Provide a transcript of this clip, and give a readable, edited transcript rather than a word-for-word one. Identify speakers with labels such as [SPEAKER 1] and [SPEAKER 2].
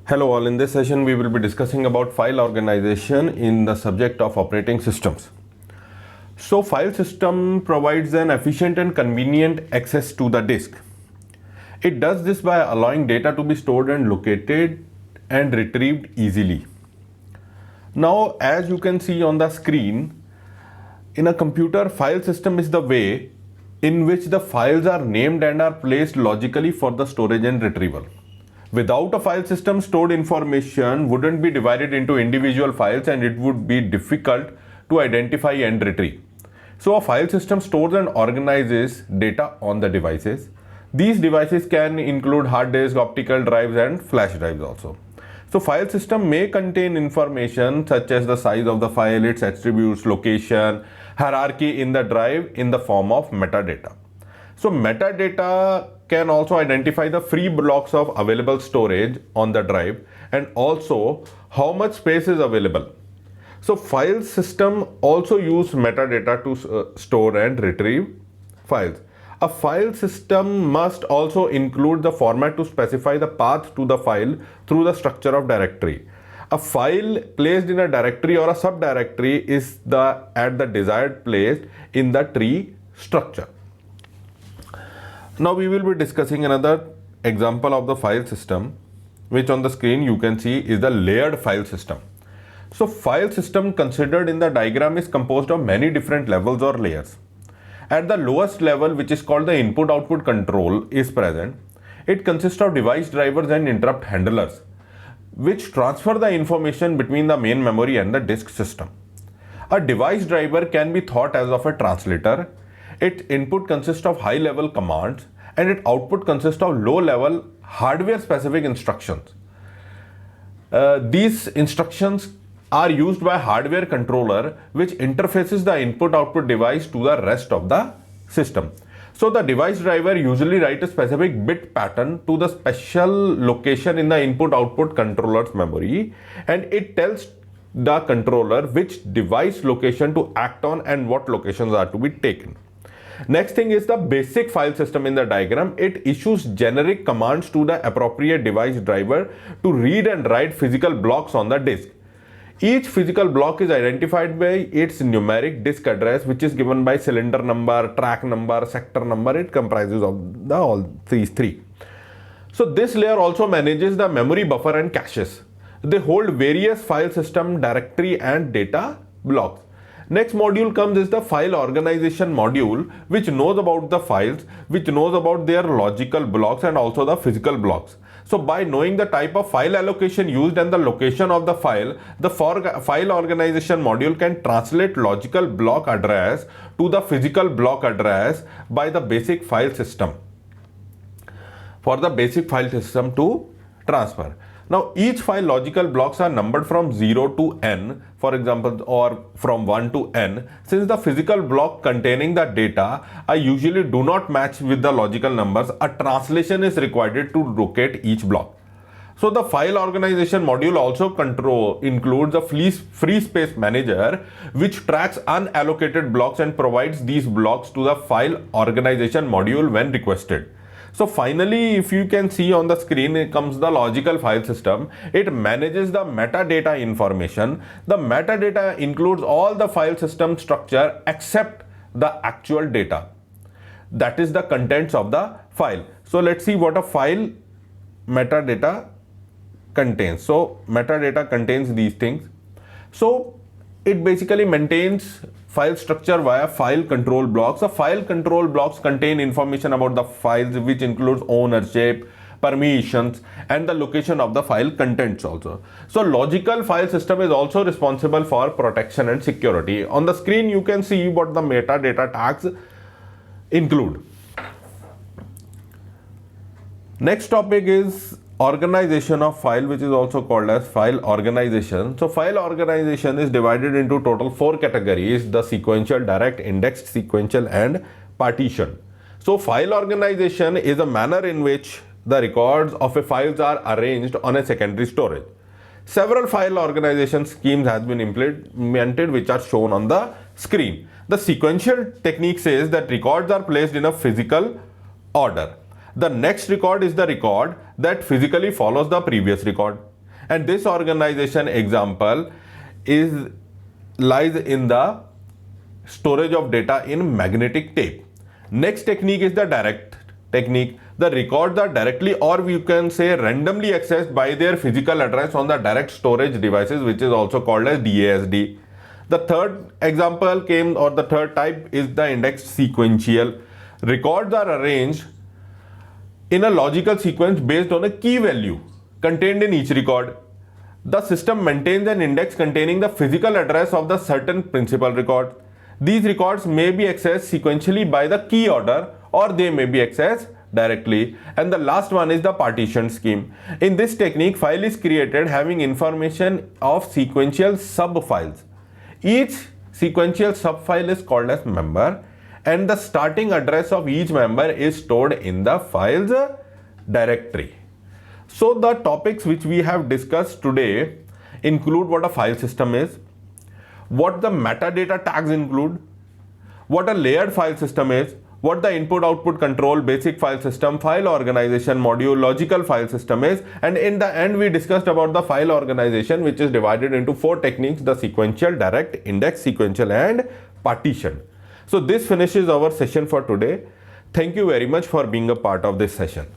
[SPEAKER 1] Hello all, in this session we will be discussing about file organization in the subject of operating systems. So file system provides an efficient and convenient access to the disk. It does this by allowing data to be stored and located and retrieved easily. Now as you can see on the screen, in a computer, file system is the way in which the files are named and are placed logically for the storage and retrieval. Without a file system, stored information wouldn't be divided into individual files and it would be difficult to identify and retrieve. So a file system stores and organizes data on the devices. These devices can include hard disk, optical drives and flash drives also. So file system may contain information such as the size of the file, its attributes, location, hierarchy in the drive in the form of metadata. So metadata can also identify the free blocks of available storage on the drive and also how much space is available. So file system also use metadata to store and retrieve files. A file system must also include the format to specify the path to the file through the structure of directory. A file placed in a directory or a subdirectory is at the desired place in the tree structure. Now we will be discussing another example of the file system, which on the screen you can see is the layered file system. So file system considered in the diagram is composed of many different levels or layers. At the lowest level, which is called the input-output control, is present. It consists of device drivers and interrupt handlers, which transfer the information between the main memory and the disk system. A device driver can be thought as of a translator. Its input consists of high-level commands and its output consists of low-level hardware-specific instructions. These instructions are used by hardware controller which interfaces the input-output device to the rest of the system. So the device driver usually writes a specific bit pattern to the special location in the input-output controller's memory, and it tells the controller which device location to act on and what locations are to be taken. Next thing is the basic file system in the diagram. It issues generic commands to the appropriate device driver to read and write physical blocks on the disk. Each physical block is identified by its numeric disk address, which is given by cylinder number, track number, sector number. It comprises of all these three. So this layer also manages the memory buffer and caches. They hold various file system, directory and data blocks. Next module comes is the file organization module, which knows about the files, which knows about their logical blocks and also the physical blocks. So by knowing the type of file allocation used and the location of the file, the file organization module can translate logical block address to the physical block address by the basic file system, for the basic file system to transfer. Now each file logical blocks are numbered from 0 to n, for example, or from 1 to n. Since the physical block containing the data usually do not match with the logical numbers, a translation is required to locate each block. So the file organization module also includes a free space manager, which tracks unallocated blocks and provides these blocks to the file organization module when requested. So finally, if you can see on the screen, it comes the logical file system. It manages the metadata information. The metadata includes all the file system structure except the actual data. That is the contents of the file. So let's see what a file metadata contains. So metadata contains these things. So it basically maintains file structure via file control blocks. The file control blocks contain information about the files, which includes ownership, permissions and the location of the file contents also. So logical file system is also responsible for protection and security. On the screen you can see what the metadata tags include. Next topic is organization of file, which is also called as file organization. So file organization is divided into total 4 categories: the sequential, direct, indexed, sequential and partition. So file organization is a manner in which the records of a files are arranged on a secondary storage. Several file organization schemes has been implemented, which are shown on the screen. The sequential technique says that records are placed in a physical order. The next record is the record that physically follows the previous record. and this organization example is lies in the storage of data in magnetic tape. Next technique is the direct technique. The records are directly, or you can say randomly, accessed by their physical address on the direct storage devices, which is also called as DASD. The third example or the third type is the index sequential. Records are arranged in a logical sequence based on a key value contained in each record. The system maintains an index containing the physical address of the certain principal record. These records may be accessed sequentially by the key order, or they may be accessed directly. And the last one is the partition scheme. In this technique, file is created having information of sequential subfiles. Each sequential subfile is called as member, and the starting address of each member is stored in the file's directory. So the topics which we have discussed today include what a file system is, what the metadata tags include, what a layered file system is, what the input-output control, basic file system, file organization module, logical file system is, and in the end we discussed about the file organization, which is divided into 4 techniques: the sequential, direct, index, sequential, and partition. So this finishes our session for today. Thank you very much for being a part of this session.